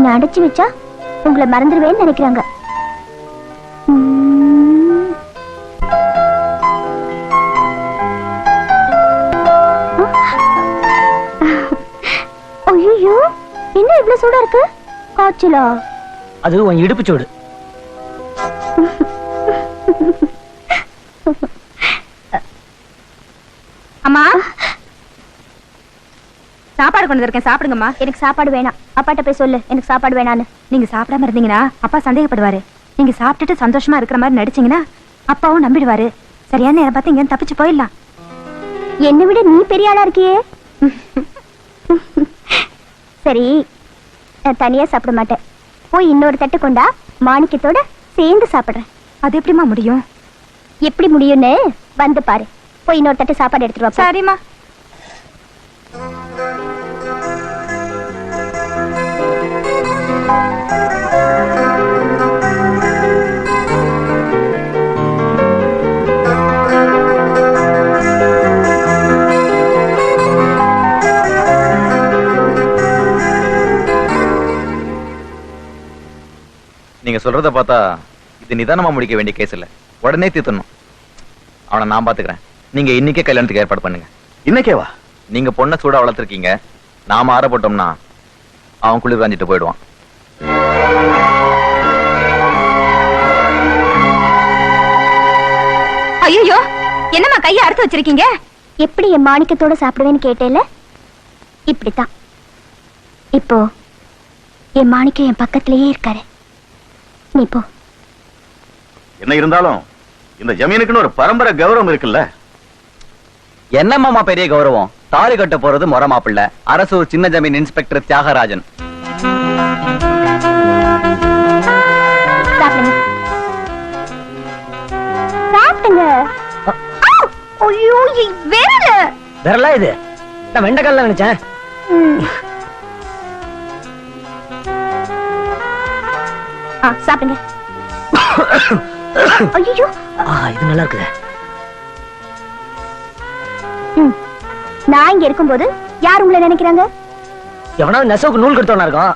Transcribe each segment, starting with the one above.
என்ன அடைச்சு வச்சா உங்களை மறந்துடுவேன்னு நினைக்கிறாங்க. ஐயோ, என்ன இவ்வளவு சூடா இருக்கு? காய்ச்சலா? அது உன் இடுப்பு சூடு. அம்மா, சாப்பாடு கொண்டு இருக்கேன், சாப்பிடுங்கம்மா. எனக்கு சாப்பாடு வேணாம். அப்பாட்ட போய் சொல்லு எனக்கு சாப்பாடு வேணான்னு. நீங்க சாப்பிடாம இருந்தீங்கன்னா அப்பா சந்தேகப்படுவாரு. நீங்க சாப்பிட்டுட்டு சந்தோஷமா இருக்கிற மாதிரி நடிச்சீங்கன்னா அப்பாவும் நம்பிடுவாரு. சரியான நேரம் பார்த்து இங்க தப்பிச்சு போயிடலாம். என்னை விட நீ பெரிய ஆளா இருக்கியே. சரி, நான் தனியா சாப்பிட மாட்டேன். போய் இன்னொரு தட்டு கொண்டா, மாணிக்கத்தோட சேர்ந்து சாப்பிடுறேன். அது எப்படிமா முடியும்? எப்படி முடியும்னு வந்து பாரு. போய் இன்னொரு தட்டு சாப்பாடு எடுத்துட்டு வா. சரிம்மா. நீங்க சொல்றத பார்த்தா இது நிதானமா முடிக்க வேண்டிய கேஸ் இல்ல, உடனே தீர்த்தணும். அவனை நான் பாத்துக்கிறேன். நீங்க இன்னைக்கே கல்யாணத்துக்கு ஏற்பாடு பண்ணுங்க. இன்னைக்கேவா? நீங்க பொண்ணை சூடா வளர்த்துருக்கீங்க. நாம ஆறப்பட்டோம்னா அவன் குளிர் காஞ்சிட்டு போயிடுவான். ஐயோ, என்னம்மா கையை அறுத்து வச்சிருக்கீங்க? எப்படி என் மாணிக்கத்தோட சாப்பிடுவேன்னு கேட்டேல, இப்படித்தான். இப்போ என் மாணிக்கம் என் பக்கத்திலேயே இருக்காரு. நீ போ. என்ன இருந்தாலும் இந்த ஜமீனுக்குன்னு ஒரு பரம்பரை கௌரவம் இருக்குல்ல. என்னம்மா பெரிய கௌரவம்? தாலி கட்ட போறது முறை மாப்பிள்ள, அரசூர் சின்ன ஜமீன் இன்ஸ்பெக்டர் தியாகராஜன். சாப்பிடுங்க. சாப்பிடுங்க. ஐயோ, விரல விரலா இது? நான் வெண்டைக்கால நினைச்சேன். சாப்பிடுங்க. ஐயோ, இது நல்லா இருக்குது. நான் இங்க இருக்கும்போது யார் உங்களை நினைக்கிறாங்க? எவனாவது நெசவுக்கு நூல் கொடுத்தவனா இருக்கும்.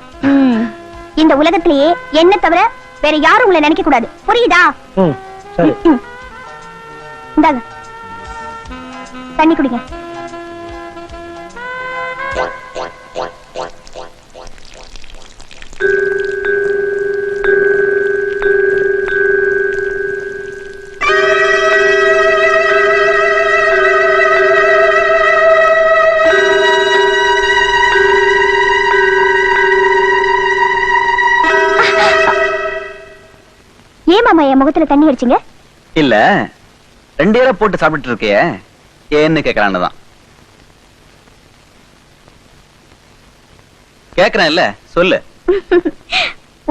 இந்த உலகத்திலேயே என்ன தவிர வேற யாரும் உங்களை நினைக்க கூடாது. புரியுதா? சரி. இந்தாங்க, தண்ணி குடிங்க. ஏமாமா என் முகத்துல தண்ணி அடிச்சிங்க? இல்ல, 2 இலை போட்டு சாப்பிட்டு இருக்கிய, ஏன்னு கேட்கலான்னு தான். கேக்குறேன் இல்ல, சொல்லு.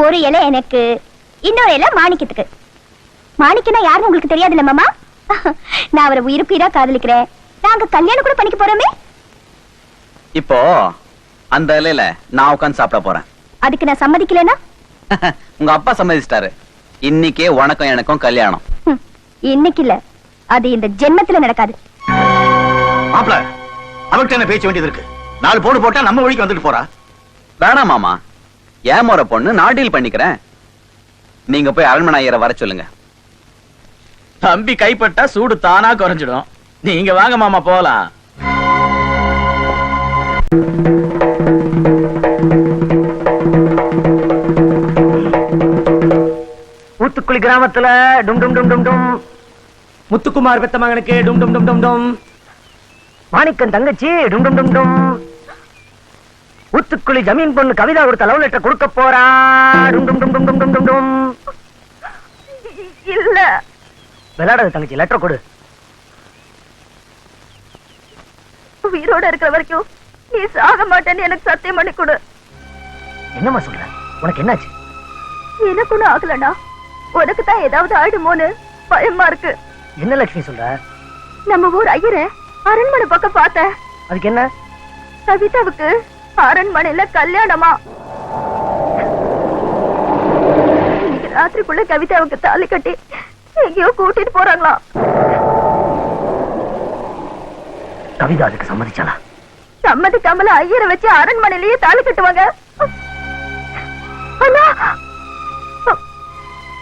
ஒரு இலை எனக்கு, இன்னொரு இலை மாணிக்கத்துக்கு. மாணிக்கனா யாருன்னு உங்களுக்கு தெரியாதுல்ல மாமா? நான் அவரை உயிருக்குயிரா காதலிக்கிறேன். நாங்க கல்யாணம் கூட பண்ணிக்க போறோமே. இப்போ அந்த இலையில நான் உட்கார்ந்து சாப்பிட போறேன். அதுக்கு நான் சம்மதிக்கலனா? உங்க அப்பா சம்மதிச்சிட்டாரு. இன்னைக்கே உனக்கும் எனக்கும் கல்யாணம். இன்னைக்கு இல்ல, அது இந்த ஜென்மத்துல நடக்காது. மாப்ள, அவர்கிட்ட என்ன பேச்ச வேண்டியது இருக்கு? 4 போடு போட்டா நம்ம வழிக்கு வந்துட்டு போறா. வேணாம் மாமா, ஏன் முறை பொண்ணு நான் டீல் பண்ணிக்கிறேன். நீங்க போய் அரண்மனை ஐயரை வர சொல்லுங்க. தம்பி கைப்பட்டா சூடு தானா குறைஞ்சிடும். நீங்க வாங்க மாமா, போலாம். ஊத்துக்குளி கிராமத்துல டும் டும் டும் டும் டும். முத்துக்குமார் பெத்த மகனுக்கு டும் டும் டும் டும் டும். மாணிக்கன் தங்கச்சி டும் டும் டும் டும். ஊத்துக்குளி ஜமீன் பொண்ணு கவிதா கொடுத்த லவ் லெட்டர் கொடுக்க போறா. டும் டும் டும் டும் டும் டும் டும் டும். இல்ல, விளையாடாத தங்கச்சி, லெட்டர் கொடு. உயிரோட இருக்கிற வரைக்கும் நீ சாக மாட்டேன்னு எனக்கு சத்தியம் பண்ணி கொடு. என்னம்மா சொல்ற? உனக்கு என்னாச்சு? எனக்கு ஒண்ணு ஆகலண்ணா, உனக்கு தான் ஏதாவது ஆயிடுமோன்னு பயமா இருக்கு. என்ன லட்சுமி சொல்ற? நம்ம ஊர் ஐயரை அரண்மனை பக்கம் பார்த்தேன். அதுக்கு என்ன? கவிதாவுக்கு அரண்மனையில கல்யாணமா. இன்னைக்கு ராத்திரிக்குள்ள கவிதாவுக்கு தாலி கட்டி எங்கேயோ கூட்டிட்டு போறாங்களா. கவிதா அதுக்கு சம்மதிச்சாளா? சம்மதிக்காமல ஐயரை வச்சு அரண்மனையிலேயே தாலி கட்டுவாங்க. அண்ணா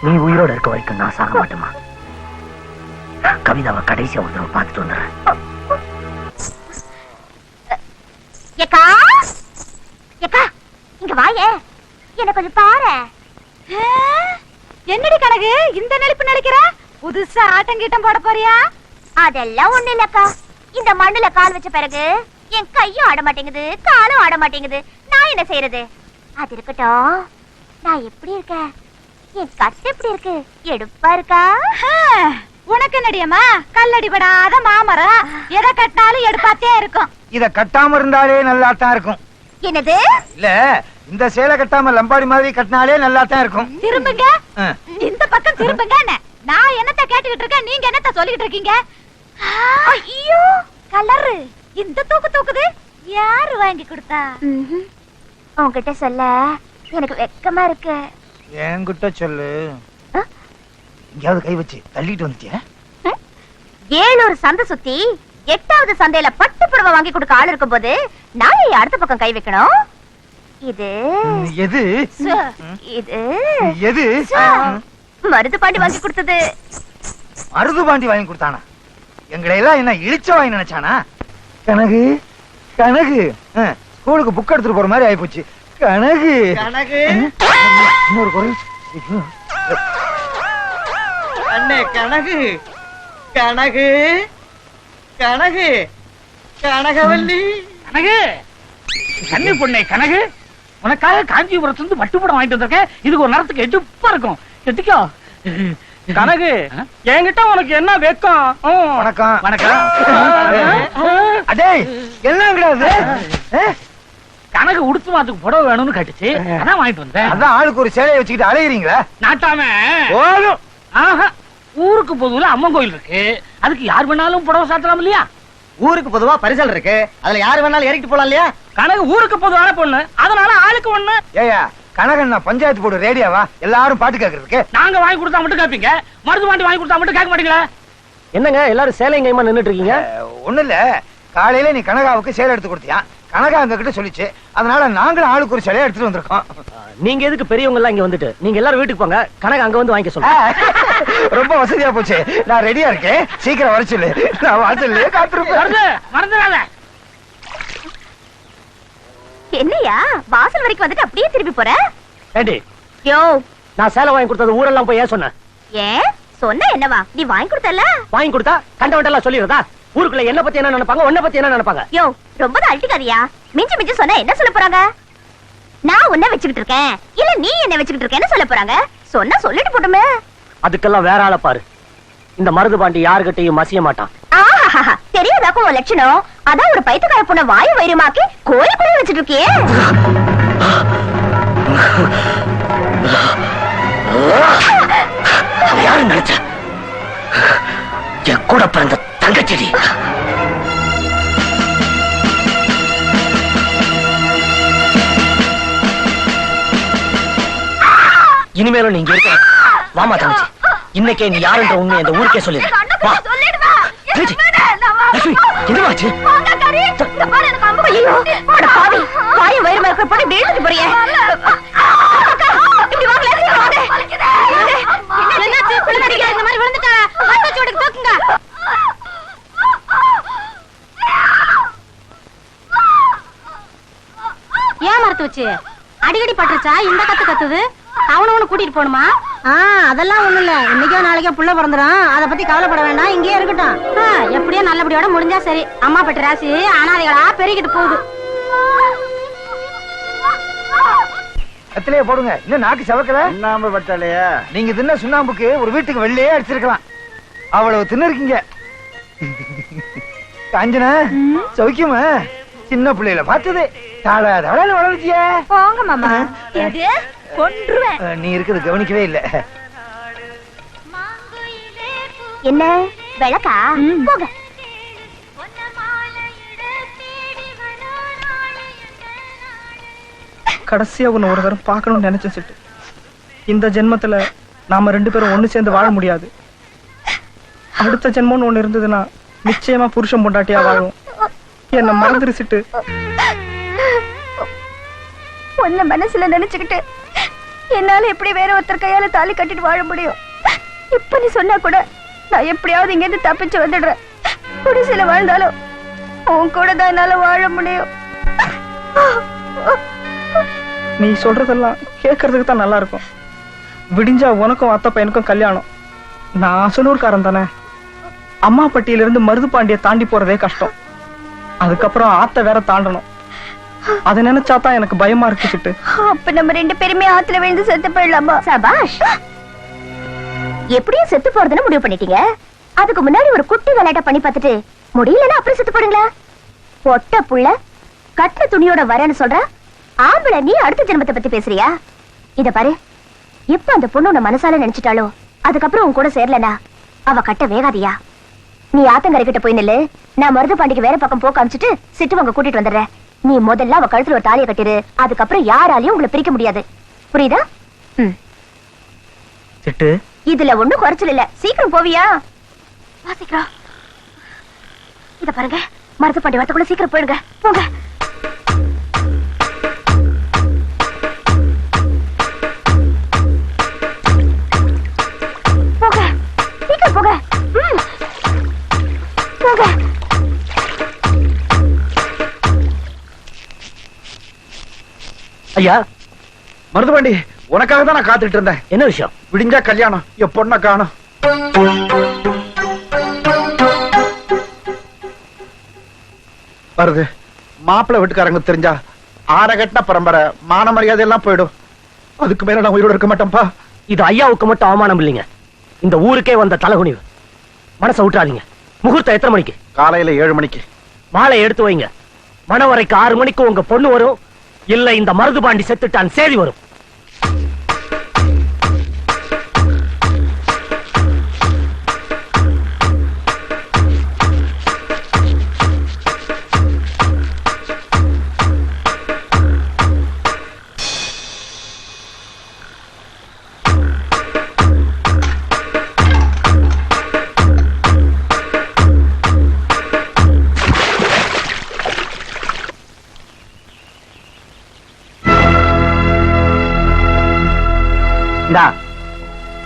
நீ உயிரோட இருக்க வரைக்கும் நான் சாக மாட்டேமா. கவிதாவை கடைசியா ஒரு தடவை பார்த்துட்டு வந்துடுறேன். ஏக்கா ஏக்கா இங்க வாயே, என்ன கொஞ்சம் பாரு. என்னடி கணக்கு இந்த நெளிப்பு நடிக்கிற? புதுசா ஆட்டம் கீட்டம் போட போறியா? அதெல்லாம் ஒண்ணு இல்லக்கா, இந்த மண்ணுல கால் வச்ச பிறகு என் கையும் ஆட மாட்டேங்குது, காலும் ஆட மாட்டேங்குது. நான் என்ன செய்யறது? அது இருக்கட்டும், நான் எப்படி இருக்கேன்? என் கட்டு எப்படி இருக்கு? எடுப்பா இருக்கா? உனக்கு நடியம்மா கல்லடிபடாத மாமரம், எதை கட்டினாலும் எடுப்பாத்தே இருக்கும். இத கட்டாம இருந்தாலே நல்லா தான் இருக்கும். என்னது? இல்ல இந்த சேலை கட்டாம லம்பாடி மாதிரி கட்டினாலே நல்லா தான் இருக்கும். திரும்புங்க, இந்த பக்கம் திரும்புங்க. நான் என்னத்த கேட்டுக்கிட்டு இருக்கேன், நீங்க என்னத்த சொல்லிட்டு இருக்கீங்க? ஐயோ கலரு இந்த தூக்கு தூக்குது, யாரு வாங்கி கொடுத்தா? உன்கிட்ட சொல்ல எனக்கு வெக்கமா இருக்கு. என்கிட்ட சொல்லு. எங்கயாவது கை வச்சு தள்ளிட்டு வந்துட்டியா? 7 சந்தை சுத்தி 8வது சந்தையில பட்டு புடவை வாங்கி கொடுக்க ஆள் இருக்கும் போது நான் ஏன் அடுத்த பக்கம் கை வைக்கணும்? இது எது இது எது? மருது பாண்டி வாங்கி கொடுத்தது. மருது பாண்டி வாங்கி கொடுத்தானா? எங்களை எல்லாம் என்ன இழிச்ச வாங்கி நினைச்சானா? கனகு கனகு ஸ்கூலுக்கு புக் எடுத்துட்டு போற மாதிரி ஆயிப்போச்சு. கனகு கனகு இன்னொரு குரல். அண்ணே கனகு கனகு கனகு கனகவல்லி கனகு, கன்னி பொண்ணே கனகு, உனக்காக காஞ்சிபுரத்துல வட்டுப்படம் வாங்கிட்டு வந்திருக்கேன். இதுக்கு ஒரு நேரத்துக்கு எடுப்பா இருக்கும், எடுத்துக்கோ. கனகு என்கிட்ட உனக்கு என்ன வெக்கம்? வணக்கம் வணக்கம். அடே என்ன கிடையாது. கனகு உடுத்து மாத்துக்கு புடவை வேணும்னு கேட்டுச்சு, அதான் வாங்கிட்டு வந்தேன். அதான் ஆளுக்கு ஒரு சேலையை வச்சுக்கிட்டு அலையிறீங்களா? நாட்டாம போதும். ஆஹா, ஊருக்கு பொதுவுல அம்மன் கோயில் இருக்கு, அதுக்கு யார் வேணாலும் புடவை சாத்தலாம் இல்லையா? ஊருக்கு பொதுவா பரிசல் இருக்கு, அதுல யாரு வேணாலும் இறக்கிட்டு போலாம் இல்லையா? கனகு ஊருக்கு பொதுவான பொண்ணு, அதனால ஆளுக்கு ஒண்ணு. ஏயா கனகண்ணா பஞ்சாயத்து போடு ரேடியோவா எல்லாரும் பாட்டு கேக்குறதுக்கு? நாங்க வாங்கி கொடுத்தா மட்டும் கேப்பீங்க, மருது வாண்டி வாங்கி கொடுத்தா மட்டும் கேட்க மாட்டீங்களா? என்னங்க எல்லாரும் சேலைங்க நின்னுட்டு இருக்கீங்க? ஒண்ணு இல்ல, காலையில நீ கனகாவுக்கு சேலை எடுத்து கொடுத்தியா? கனகா எங்க கிட்ட சொல்லிச்சு, அதனால நாங்களும் ஆளுக்கு ஒரு சேலையை எடுத்துட்டு வந்திருக்கோம். நீங்க எதுக்கு பெரியவங்க எல்லாம் இங்க வந்துட்டு? நீங்க எல்லாரும் வீட்டுக்கு போங்க, கனகா அங்க வந்து வாங்கிக்க சொல்லுங்க. ரொம்ப வசதியா போச்சு. நான் ரெடியா இருக்கேன், சீக்கிரம் வர சொல்லு. நான் வாசல்லையே காத்திருப்பேன். மறந்துடாத. என்னையா வாசல் வரைக்கும் வந்துட்டு அப்படியே திருப்பி போற? ஏண்டி யோ, நான் சேலை வாங்கி கொடுத்தது ஊரெல்லாம் போய் ஏன் சொன்னேன்? ஏன் சொன்ன என்னவா? நீ வாங்கி கொடுத்தல. வாங்கி கொடுத்தா கண்டவன்ட்டெல்லாம் சொல்லிடுறதா? ஊருக்குள்ள என்ன பத்தி என்ன நினைப்பாங்க, உன்னை பத்தி என்ன நினைப்பாங்க? யோ, ரொம்ப அழட்டிக்காதியா. மிஞ்சி மிஞ்சி சொன்னா என்ன சொல்ல போறாங்க? நான் உன்னை வச்சுக்கிட்டு இருக்கேன், இல்ல நீ என்ன வச்சுக்கிட்டு இருக்கேன்னு சொல்ல போறாங்க. சொன்னா சொல்லிட்டு போட்டுமே. அதுக்கெல்லாம் வேற ஆளை பாரு. இந்த மருது பாண்டி யாருகிட்டையும் மசிய மாட்டான். ஆஹா, தெரியாதாக்கும் உன் லட்சணம். அதான் ஒரு பைத்தியக்கார பொண்ண வாயு வைரமாக்கி கோயிலுக்குள்ள வச்சுட்டு இருக்கியே. யாரு நினைச்ச? என் கூட பிறந்த தங்கச்செடி. இனிமேலும் நீங்க இருக்க வாமா தங்கச்சி. இன்னைக்கே நீ யாருன்ற உண்மை இந்த ஊருக்கே சொல்லிடு. வா சொல்லிடுவா. தங்கச்சி, லட்சுமி, என்னமாச்சு? வாயு வைரமா இருக்கிற பொண்ணு வீட்டுக்கு போறிய. இப்படி வாங்கல, என்னாச்சு? பிள்ளை நடிக்கிற இந்த மாதிரி விழுந்துட்டா மருத்துவச்சோடுக்கு தூக்குங்க. ஏன் மரத்து வச்சு அடிக்கடி பட்டுருச்சா? இந்த கத்து கத்துது, அவனவனு கூட்டிட்டு போகணுமா? அதெல்லாம் ஒண்ணு இல்ல, இன்னைக்கோ நாளைக்கோ புள்ள பிறந்துடும், அத பத்தி கவலைப்பட வேண்டாம், இங்கேயே இருக்கட்டும். எப்படியோ நல்லபடியோட முடிஞ்சா சரி. அம்மா பட்டு ராசி அனாதைகளா பெருகிட்டு போகுது. கத்திலேயே போடுங்க, இன்னும் நாக்கு சவக்கல. சுண்ணாம்பு பட்டாலையா? நீங்க தின்ன சுண்ணாம்புக்கு ஒரு வீட்டுக்கு வெள்ளையே அடிச்சிருக்கலாம். அவ்வளவு தின்னு இருக்கீங்க. காஞ்சனா சௌக்கியமா? சின்ன பிள்ளையில பார்த்தது தாளாதாள வளர்ச்சிய. போங்க மாமா. எது? கொன்றுவேன். நீ இருக்கிறது கவனிக்கவே இல்ல. என்ன விளக்கா? போக. கடைசியா உன்னை ஒரு தரம் பார்க்கணும்னு நினைச்சேன் சிட்டு. இந்த ஜென்மத்துல நாம 2 பேரும் ஒண்ணு சேர்ந்து வாழ முடியாது. அடுத்த ஜென்மம்னு ஒண்ணு இருந்ததுன்னா நிச்சயமா புருஷன் பொண்டாட்டியா வாழும். என்ன மறந்துரு சிட்டு. உன்ன மனசுல நினைச்சுக்கிட்டு என்னால எப்படி வேற ஒருத்தர் கையால தாலி கட்டிட்டு வாழ முடியும்? இப்ப நீ சொன்னா கூட நான் எப்படியாவது இங்க இருந்து தப்பிச்சு வந்துடுறேன். குடிசையில வாழ்ந்தாலும் உன் கூட தான் என்னால வாழ முடியும். நீ சொல்றதெல்லாம் கேட்கறதுக்கு தான் நல்லா இருக்கும். விடிஞ்சா உனக்கும் அத்தை பையனுக்கும் கல்யாணம். நான் அசனூர்காரன் தானே. அம்மாப்பட்டியில இருந்து மருதுபாண்டிய தாண்டி போறதே கஷ்டம். அதுக்கப்புறம் ஆத்த வேற தாண்டணும். அதை நினைச்சாதான் எனக்கு பயமா இருக்கு சிட்டு. அப்ப நம்ம 2 பேருமே ஆத்துல விழுந்து செத்து போயிடலாமா? சபாஷ், எப்படியும் செத்து போறதுன்னு முடிவு பண்ணிட்டீங்க. அதுக்கு முன்னாடி ஒரு குட்டி விளையாட்ட பண்ணி பார்த்துட்டு முடியலன்னா அப்புறம் செத்து போடுங்களா? பொட்ட புள்ள கட்டின துணியோட வரேன்னு சொல்ற ஆம்பளை, நீ அடுத்த ஜென்மத்தை பத்தி பேசுறியா? இத பாரு, இப்ப அந்த பொண்ணு உன்னை மனசால நினைச்சிட்டாலோ அதுக்கப்புறம் உன் கூட சேரலனா அவ கட்ட வேகாதியா? நீ ஆத்தங்கரை கிட்ட போய் நில்லு. நான் மருது பாண்டிக்கு வேற பக்கம் போக்க அமிச்சிட்டு சிட்டுவங்க கூட்டிட்டு வந்துடுறேன். நீ முதல்ல அவ கழுத்துல ஒரு தாலியை கட்டிரு. அதுக்கப்புறம் யாராலையும் உங்களை பிரிக்க முடியாது. புரியுதா? சிட்டு, இதுல ஒண்ணும் குறைச்சல் இல்ல. சீக்கிரம் போவியா? சீக்கிரம். இத பாருங்க, மருது பாண்டி வரத்துக்குள்ள சீக்கிரம் போயிடுங்க. போங்க. போங்க, சீக்கிரம் போங்க. போங்க. ஐயா மருதுபாண்டி, உனக்காக தான் நான் காத்துட்டு இருந்தேன். என்ன விஷயம்? விடிஞ்சா கல்யாணம், என் பொண்ணை காணோம். வருது மாப்பிள்ளை வீட்டுக்காரங்க தெரிஞ்சா ஆரகட்டின பரம்பரை மான மரியாதை எல்லாம் போயிடும். அதுக்கு மேல நான் உயிரோட இருக்க மாட்டேன்ப்பா. இது ஐயாவுக்கு மட்டும் அவமானம் இல்லைங்க, இந்த ஊருக்கே வந்த தலைகுனிவு. மனசை விட்டுறாதீங்க. முகூர்த்தம் எத்தனை மணிக்கு? காலையில 7 மணிக்கு. மாலை எடுத்து வைங்க. மணவரைக்கு 6 மணிக்கு உங்க பொண்ணு வரும். இல்ல இந்த மருது பாண்டி செத்துட்டான் சேதி வரும்.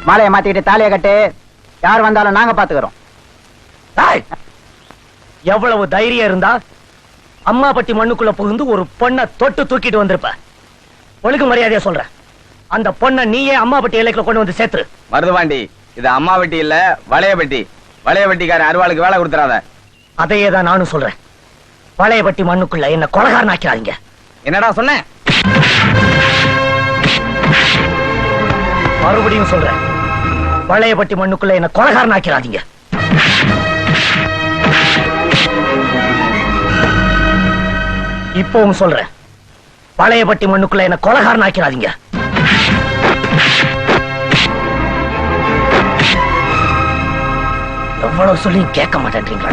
மாலையை மாத்திக்கிட்டு தாலியை கட்டு. யார் வந்தாலும் நாங்க பாத்துக்கிறோம். எவ்வளவு தைரியம் இருந்தா அம்மாப்பட்டி மண்ணுக்குள்ள புகுந்து ஒரு பொண்ணை தொட்டு தூக்கிட்டு வந்திருப்ப. ஒழுங்கு மரியாதையா சொல்றேன், அந்த பொண்ணை நீயே அம்மாப்பட்டி எல்லைக்குள்ள கொண்டு வந்து சேர்த்துரு. மருதுபாண்டி, இது அம்மா வெட்டி இல்ல வளையபட்டி. வளையபட்டிக்காரன் அருவாளுக்கு வேலை கொடுத்துறாத. அதையே தான் நானும் சொல்றேன். வளையப்பட்டி மண்ணுக்குள்ள என்ன கொலகாரன் ஆக்கிறாங்க. என்னடா சொன்னேன்? மறுபடியும் சொல்றேன், வளையப்பட்டி மண்ணுக்குள்ள என்ன கொலகாரன் ஆக்கிறாதீங்க. இப்பவும் சொல்றேன், வளையப்பட்டி மண்ணுக்குள்ள என்ன கொலகாரன் ஆக்கிறாதீங்க. எவ்வளவு சொல்லி கேட்க மாட்டேன்றீங்களா?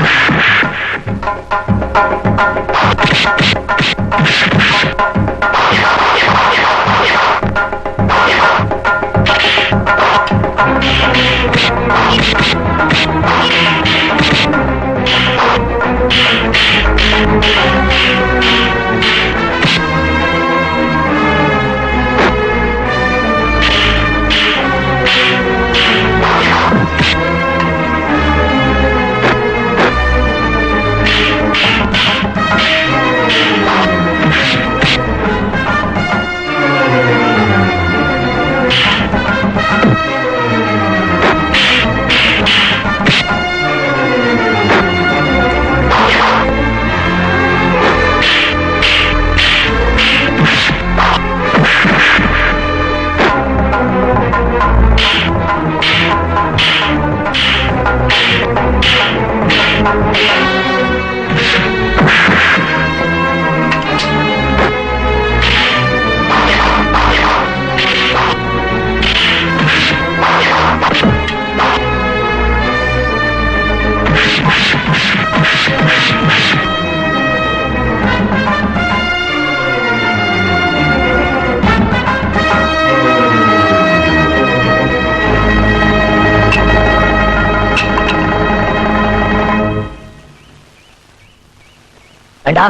ஏண்டா,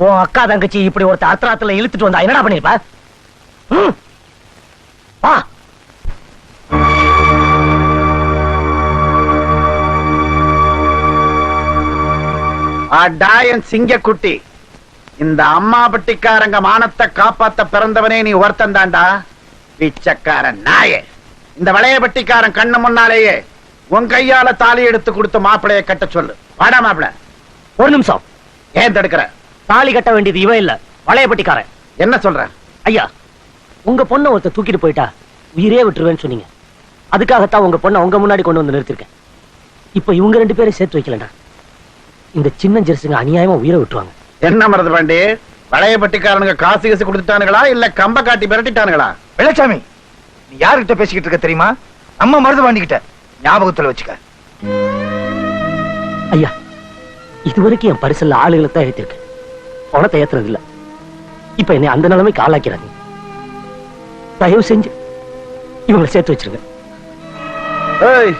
உன் அக்கா தங்கச்சி இப்படி ஒருத்த அத்திராத்துல இழுத்துட்டு வந்தா என்னடா பண்ணிருப்ப? அடா என் சிங்கக்குட்டி, இந்த அம்மாபட்டிக்காரங்க மானத்தை காப்பாத்த பிறந்தவனே நீ ஒருத்தன் தாண்டா. பிச்சைக்காரன் நாயே, இந்த வளையபட்டிக்காரன் கண்ணு முன்னாலேயே உன் கையால தாலி எடுத்து கொடுத்து மாப்பிளைய கட்ட சொல்லு. வாடா மாப்பிள. ஒரு நிமிஷம். ஏன் தடுக்கிற? தாலி கட்ட வேண்டியது இவன் இல்ல, வளையப்பட்டிக்காரன். என்ன சொல்ற? ஐயா, உங்க பொண்ணை ஒருத்த தூக்கிட்டு போயிட்டா உயிரே விட்டுருவேன்னு சொன்னீங்க. அதுக்காகத்தான் உங்க பொண்ணை உங்க முன்னாடி கொண்டு வந்து நிறுத்திருக்கேன். இப்ப இவங்க 2 பேரும் சேர்த்து வைக்கலடா, இந்த சின்ன ஜெர்சிங்க அநியாயமா உயிரை விட்டுருவாங்க. என்ன மருது பாண்டி, வளையபட்டிக்காரனுங்க காசு கீசு கொடுத்துட்டானுங்களா இல்ல கம்ப காட்டி மிரட்டிட்டானுங்களா? வெள்ளச்சாமி, நீ யாருகிட்ட பேசிக்கிட்டு இருக்க தெரியுமா? நம்ம மருது பாண்டிக்கிட்ட. ஞாபகத்துல வச்சுக்க. ஐயா, இதுவரைக்கும் என் பரிசல்ல ஆளுகளை தான் ஏத்திருக்கேன், பணத்தை ஏத்துறது இல்ல. இப்ப என்னை அந்த நிலைமைக்கு ஆளாக்கிறாங்க. தயவு செஞ்சு இவங்களை சேர்த்து வச்சிருங்க. ஏய்,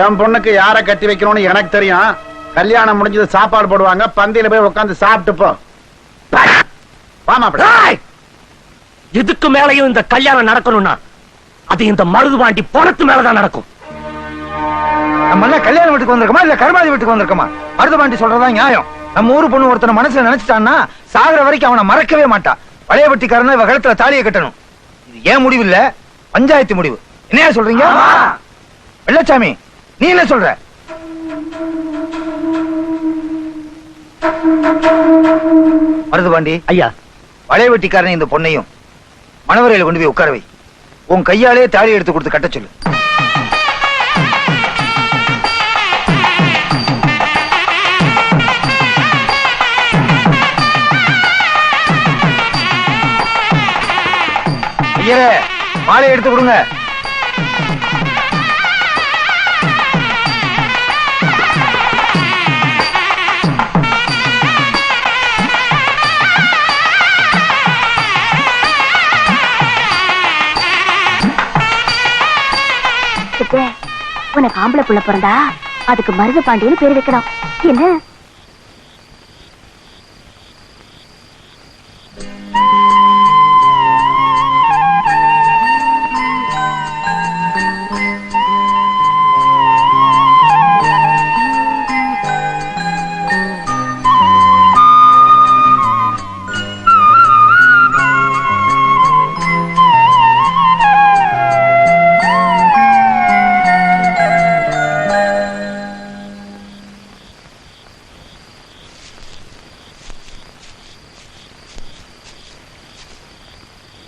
என் பொண்ணுக்கு யார கட்டி வைக்கணும்னு எனக்கு தெரியும். கல்யாணம் முடிஞ்சது சாப்பாடு போடுவாங்க, பந்தியில போய் உட்காந்து சாப்பிட்டு போ. வா மாப்பிள. இதுக்கு மேலையும் இந்த கல்யாணம் நடக்கணும்னா அது இந்த மருதுபாண்டி பணத்து மேலதான் நடக்கும். நம்ம என்ன கல்யாண வீட்டுக்கு வந்திருக்கோமா இல்ல கருமாதி வீட்டுக்கு வந்திருக்கோமா? மருது பாண்டி சொல்றதா நியாயம். நம்ம ஊரு பொண்ணு ஒருத்தனை மனசுல நினைச்சிட்டான்னா சாகுற வரைக்கும் அவனை மறக்கவே மாட்டான். வளையபட்டிக்காரனா இவ கழுத்துல தாலியை கட்டணும். இது ஏன் முடிவு இல்ல, பஞ்சாயத்து முடிவு. என்னையா சொல்றீங்க? வெள்ளச்சாமி, நீ என்ன சொல்ற? மருது பாண்டி ஐயா, வளையபட்டிக்காரன் இந்த பொண்ணையும் மணவரையில கொண்டு போய் உட்கார வை. உன் கையாலே தாலி எடுத்து கொடுத்து கட்ட சொல்லு. ஐயரே, மாலை எடுத்து கொடுங்க. உனக்கு ஆம்பளை புள்ள பிறந்தா அதுக்கு மருது பாண்டியன்னு பேர் வைக்கணும். என்ன?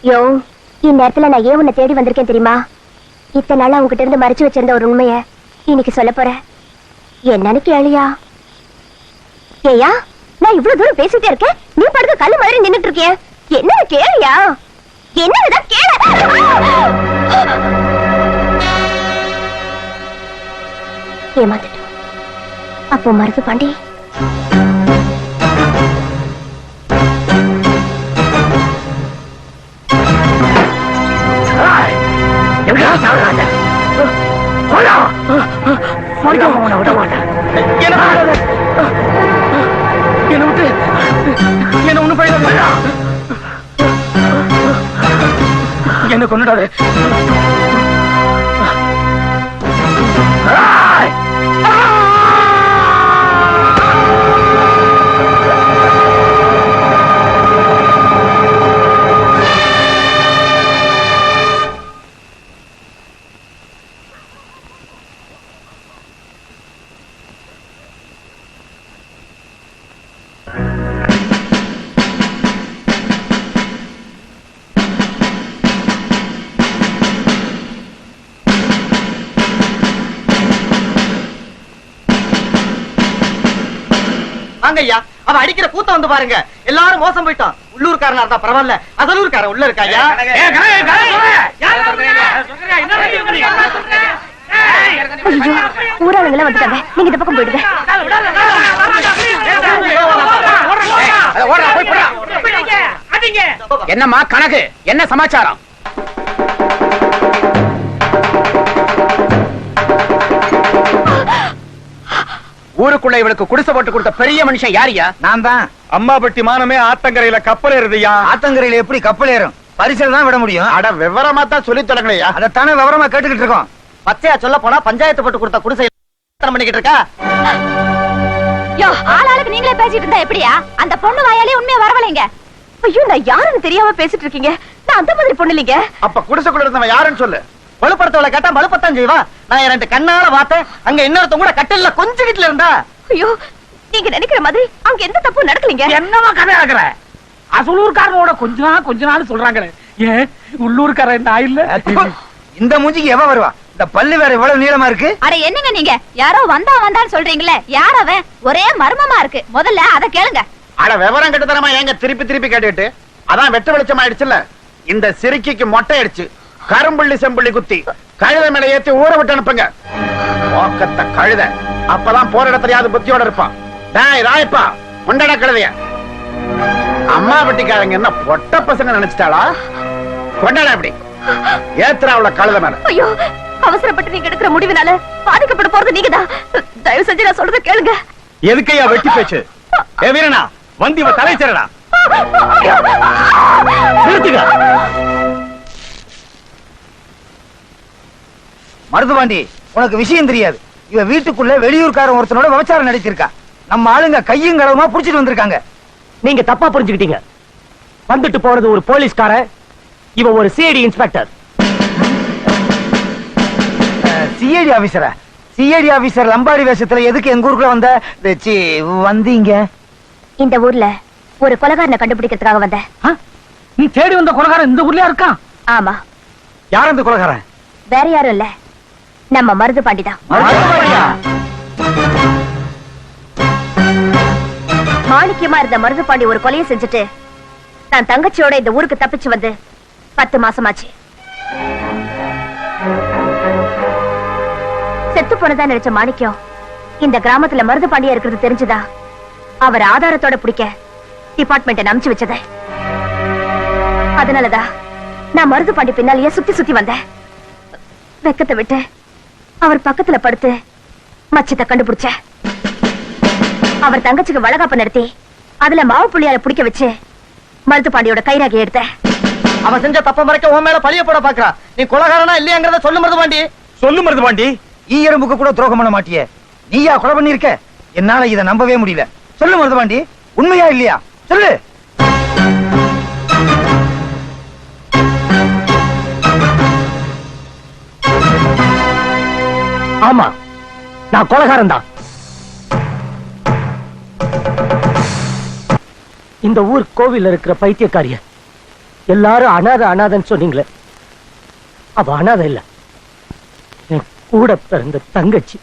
யோ, இந்நேரத்துல நான் ஏன் உன்னை தேடி வந்திருக்கேன் தெரியுமா? இத்தனை நாளா உங்ககிட்ட இருந்து மறைச்சு வச்சிருந்த ஒரு உண்மைய இன்னைக்கு சொல்ல போறேன். என்னன்னு கேளியா? ஏயா, நான் இவ்வளவு தூரம் பேசிட்டே இருக்கேன், நீ படுக்க கல்லு மாதிரி நின்னுட்டு இருக்கிய. என்ன கேளியா? என்னதான் கேள? ஏமாந்துட்டோம். அப்போ மருது பாண்டி விட மாட்டேன். என்ன விட்டு என்ன ஒண்ணு போயிடாத. என்ன கொண்டுடாது. ஐயா, அவ அடிக்கிற கூத்த வந்து பாருங்க. எல்லாரும் மோசம் போயிட்டோம். உள்ளூர்காரனா இருந்தா பரவாயில்ல, அதலூர்காரன் உள்ள இருக்கா ஐயா? ஊராளுங்கள வந்துட்டாங்க, நீங்க இந்த பக்கம் போயிடுங்க. என்னம்மா கணக்கு, என்ன சமாச்சாரம்? ஊருக்குள்ள இவளுக்கு குடிசை போட்டு கொடுத்த பெரிய மனுஷன் யாரியா? நான் தான். அம்மாபட்டி மானமே ஆத்தங்கரையில கப்பல் ஏறுதுயா. ஆத்தங்கரையில எப்படி கப்பல் ஏறும்? பரிசல் தான் விட முடியும். அட விவரமா தான் சொல்லி தொடங்கலையா? அதைத்தானே விவரமா கேட்டுக்கிட்டு இருக்கோம். பச்சையா சொல்ல போனா பஞ்சாயத்து போட்டு கொடுத்த குடிசை பண்ணிக்கிட்டு இருக்கா. யோ ஆளாளுக்கு நீங்களே பேசிட்டு இருந்தா எப்படியா? அந்த பொண்ணு வாயாலே உண்மையா வரவலைங்க. ஐயோ நான் யாருன்னு தெரியாம பேசிட்டு இருக்கீங்க. நான் அந்த மாதிரி பொண்ணு இல்லைங்க. அப்ப குடிசைக்குள்ள இருந்தவன் யாருன்னு சொல்லு. வலுப்படுத்தவளை கேட்டா வலுப்பத்தான் செய்வா. நான் 2 கண்ணால பார்த்தேன். அங்க இன்னொருத்தன் கூட கட்டில்ல கொஞ்சம் வீட்டுல இருந்தா. ஐயோ நீங்க நினைக்கிற மாதிரி அங்க எந்த தப்பும் நடக்கலீங்க. என்னவா கதை ஆகுற? அசலூர்காரனோட கொஞ்ச நாள் சொல்றாங்களே. ஏன் உள்ளூர்காரன் நான் இல்ல? இந்த மூஞ்சிக்கு எவ வருவா? இந்த பல்லு வேற இவ்வளவு நீளமா இருக்கு. அட என்னங்க நீங்க யாரோ வந்தான்னு சொல்றீங்களே, யார் அவன்? ஒரே மர்மமா இருக்கு. முதல்ல அத கேளுங்க. அட விவரம் கட்டுத்தனமா ஏங்க திருப்பி கேட்டுட்டு? அதான் வெட்ட வெளிச்சம் ஆயிடுச்சுல்ல. இந்த சிரிக்கிக்கு மொட்டை அடிச்சு கரும்புள்ளி செம்புள்ளி குத்தி கழுத மேல ஏத்தி ஊற விட்டு அனுப்புங்க. போக்கத்த கழுத அப்பதான் போற இடத்துலயாவது புத்தியோட இருப்பான். டேய் ராயப்பா முண்டட கழுதைய. அம்மா வெட்டிக்காரங்க என்ன பொட்ட பசங்க நினைச்சிட்டாளா? கொண்டாட அப்படி ஏத்துறாவுல கழுத மேல. ஐயோ அவசரப்பட்டு நீங்க எடுக்கிற முடிவினால பாதிக்கப்பட போறது நீங்கதான். தயவு செஞ்சு நான் சொல்றத கேளுங்க. எதுக்கையா வெட்டி பேச்சு? ஏ வீரனா வந்து இவ தலை சேரடா. நிறுத்துங்க. மருதுபாண்டி, உனக்கு விஷயம் தெரியாது. இவ வீட்டுக்குள்ள வெளியூர்காரன் ஒருத்தனோட விபச்சாரம் நடத்திருக்கா. நம்ம ஆளுங்க கையும் களவுமா புடிச்சிட்டு வந்திருக்காங்க. நீங்க தப்பா புரிஞ்சுக்கிட்டீங்க. வந்துட்டு போறது ஒரு போலீஸ்காரன், இவ ஒரு சிஐடி இன்ஸ்பெக்டர். சிஐடி ஆபீசரா? சிஐடி ஆபீசர் லம்பாடி வேஷத்துல எதுக்கு எங்க ஊருக்குள்ள வந்தீங்க? இந்த ஊர்ல ஒரு கொலைகாரனை கண்டுபிடிக்கிறதுக்காக வந்தேன். நீ தேடி வந்த கொலைகாரன் இந்த ஊர்லயா இருக்கான்? ஆமா. யார் அந்த கொலைகாரன்? வேற யாரும் இல்ல, நம்ம மருது பாண்டிதான். மாணிக்கியமா இருந்த மருது பாண்டி ஒரு கொலையை செஞ்சுட்டு நான் தங்கச்சியோட இந்த ஊருக்கு தப்பிச்சு வந்து 10 மாசமாச்சு. செத்து போனதா நினைச்ச மாணிக்கம் இந்த கிராமத்துல மருது பாண்டியா இருக்கிறது தெரிஞ்சுதா அவர் ஆதாரத்தோட பிடிக்க டிபார்ட்மெண்ட் அனுப்பிச்சு வச்சத. அதனாலதான் நான் மருது பாண்டி பின்னாலேயே சுத்தி வந்தேன். வெக்கத்தை விட்டு அவர் பக்கத்துல படுத்து மச்சத்தை கண்டுபிடிச்ச. அவர் தங்கச்சிக்கு வளகாப்பு நடத்தி அதுல மாவு புள்ளியால பிடிக்க வச்சு மருது பாண்டியோட கைராகி எடுத்த. அவன் செஞ்ச தப்ப மறைக்க உன் மேல பழிய போட பாக்குறா. நீ கொலைகாரனா இல்லையாங்கறத சொல்லு மருதுபாண்டி. சொல்லு மருதுபாண்டி. ஈ எறும்புக்கு கூட துரோகம் பண்ண மாட்டியே, நீயா கொலை பண்ணிருக்க? என்னால இதை நம்பவே முடியல. சொல்லு மருதுபாண்டி, உண்மையா இல்லையா சொல்லு. ஆமா, நான் கொலைகாரன் தான். இந்த ஊர் கோவில்ல இருக்கிற பைத்தியக்காரிய எல்லாரும் அனாதைன்னு சொன்னீங்களே, அவ அனாதை இல்ல, என் கூட பிறந்த தங்கச்சி.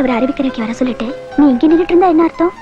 அவர் அறிவிக்கிறக்கு வர சொல்லிட்டு நீ இங்க நின்னுட்டு இருந்தா என்ன அர்த்தம்?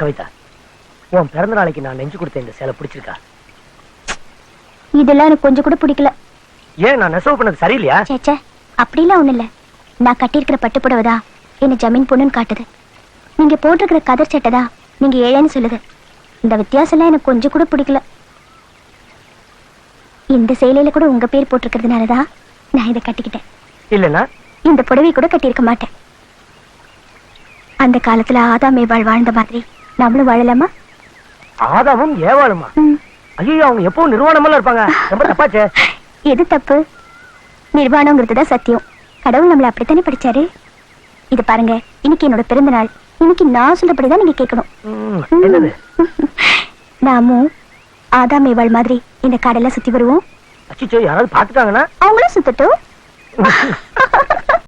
கவிதா, உன் பிறந்த நாளைக்கு நான் நெஞ்சு கொடுத்த இந்த சேலை பிடிச்சிருக்கா? இதெல்லாம் எனக்கு கொஞ்சம் கூட பிடிக்கல. ஏன், நான் நெசவு பண்ணது சரியில்லையா? சேச்சே, அப்படிலாம் ஒண்ணு இல்ல. நான் கட்டியிருக்கிற பட்டுப்புடவைதான் என்ன ஜமீன் பொண்ணுன்னு காட்டுது. நீங்க போட்டிருக்கிற கதர் சட்டைதான் நீங்க ஏழைன்னு சொல்லுது. இந்த வித்தியாசம் எல்லாம் எனக்கு கொஞ்சம் கூட பிடிக்கல. இந்த சேலையில கூட உங்க பேர் போட்டிருக்கிறதுனாலதான் நான் இதை கட்டிக்கிட்டேன். இல்லன்னா இந்த புடவை கூட கட்டியிருக்க மாட்டேன். அந்த காலத்துல ஆதாம் ஏவாள் வாழ்ந்த மாதிரி நம்மளும் வாழலாமா? ஆதாமும் ஏவாளுமா? ஐயோ, அவங்க எப்பவும் நிர்வாணமெல்லாம் இருப்பாங்க. ரொம்ப தப்பாச்சே. எது தப்பு? நிர்வாணங்கிறதுதான் சத்தியம். கடவுள் நம்மளை அப்படித்தானே படிச்சாரு. இது பாருங்க, இன்னைக்கு என்னோட பிறந்த நாள். இன்னைக்கு நான் சொல்றபடிதான் நீங்க கேட்கணும். என்னது? நாமும் ஆதாம் ஏவாள் மாதிரி இந்த காடெல்லாம் சுத்தி வருவோம். அச்சோ, யாராவது பாத்துட்டாங்கன்னா அவங்களும் சுத்தட்டும்.